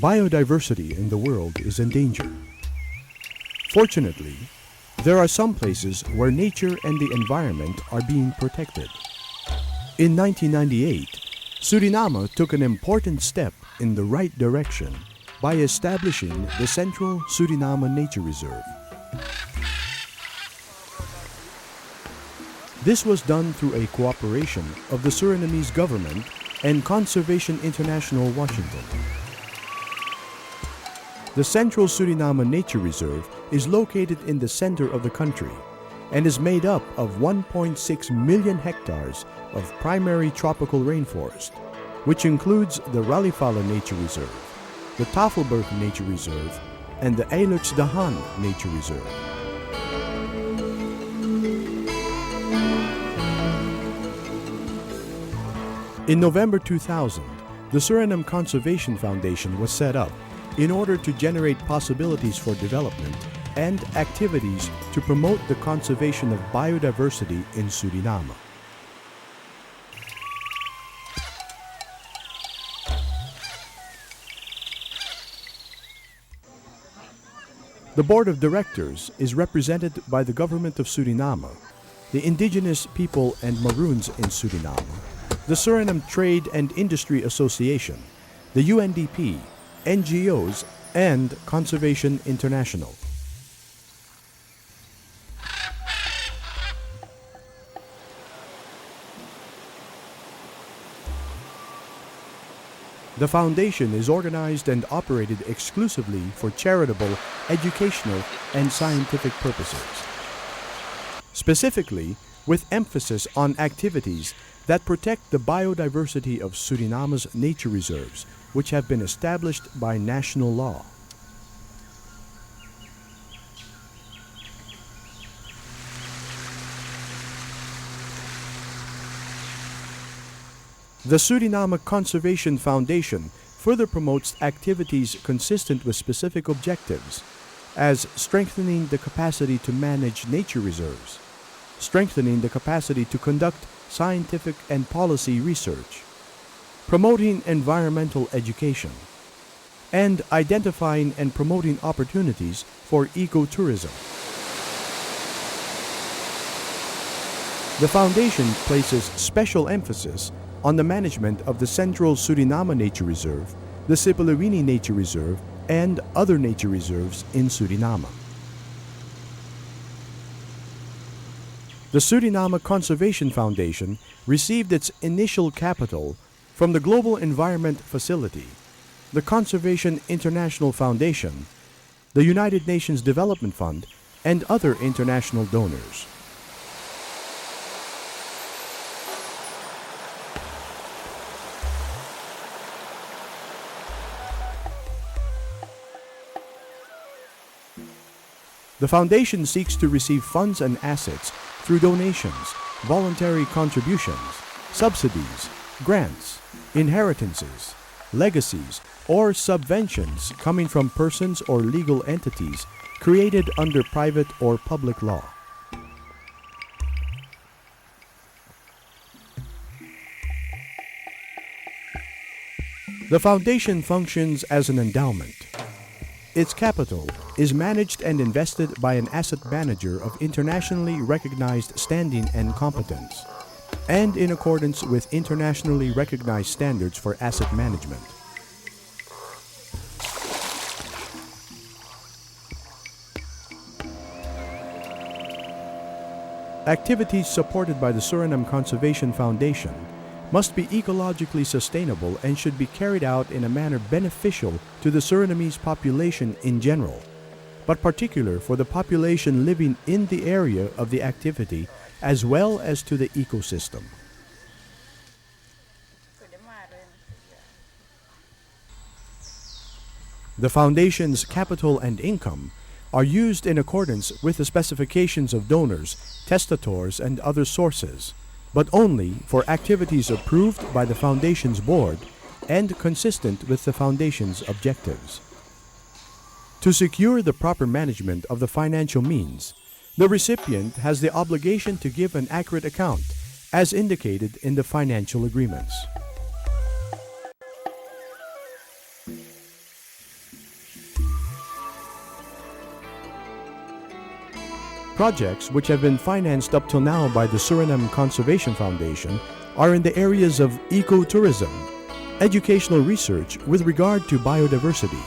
biodiversity in the world is in danger. Fortunately, there are some places where nature and the environment are being protected. In 1998, Suriname took an important step in the right direction by establishing the Central Suriname Nature Reserve. This was done through a cooperation of the Surinamese government and Conservation International Washington. The Central Suriname Nature Reserve is located in the center of the country and is made up of 1.6 million hectares of primary tropical rainforest, which includes the Ralifala Nature Reserve, the Tafelberg Nature Reserve, and the Eilertsdahan Nature Reserve. In November 2000, the Suriname Conservation Foundation was set up in order to generate possibilities for development and activities to promote the conservation of biodiversity in Suriname. The Board of Directors is represented by the Government of Suriname, the indigenous people and Maroons in Suriname, the Suriname Trade and Industry Association, the UNDP, NGOs, and Conservation International. The foundation is organized and operated exclusively for charitable, educational, and scientific purposes. Specifically, with emphasis on activities that protect the biodiversity of Suriname's nature reserves, which have been established by national law. The Suriname Conservation Foundation further promotes activities consistent with specific objectives, as strengthening the capacity to manage nature reserves, strengthening the capacity to conduct scientific and policy research, promoting environmental education, and identifying and promoting opportunities for ecotourism. The foundation places special emphasis on the management of the Central Suriname Nature Reserve, the Sipaliwini Nature Reserve, and other nature reserves in Suriname. The Suriname Conservation Foundation received its initial capital from the Global Environment Facility, the Conservation International Foundation, the United Nations Development Fund, and other international donors. The foundation seeks to receive funds and assets through donations, voluntary contributions, subsidies, grants, inheritances, legacies, or subventions coming from persons or legal entities created under private or public law. The foundation functions as an endowment. Its capital is managed and invested by an asset manager of internationally recognized standing and competence, and in accordance with internationally recognized standards for asset management. Activities supported by the Suriname Conservation Foundation must be ecologically sustainable and should be carried out in a manner beneficial to the Surinamese population in general, but particular for the population living in the area of the activity as well as to the ecosystem. The foundation's capital and income are used in accordance with the specifications of donors, testators, and other sources, but only for activities approved by the Foundation's board and consistent with the Foundation's objectives. To secure the proper management of the financial means, the recipient has the obligation to give an accurate account, as indicated in the financial agreements. Projects which have been financed up till now by the Suriname Conservation Foundation are in the areas of ecotourism, educational research with regard to biodiversity,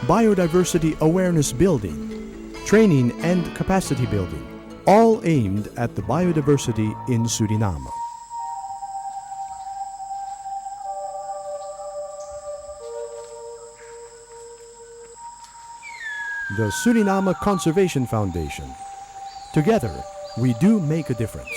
biodiversity awareness building, training and capacity building, all aimed at the biodiversity in Suriname. The Suriname Conservation Foundation. Together, we do make a difference.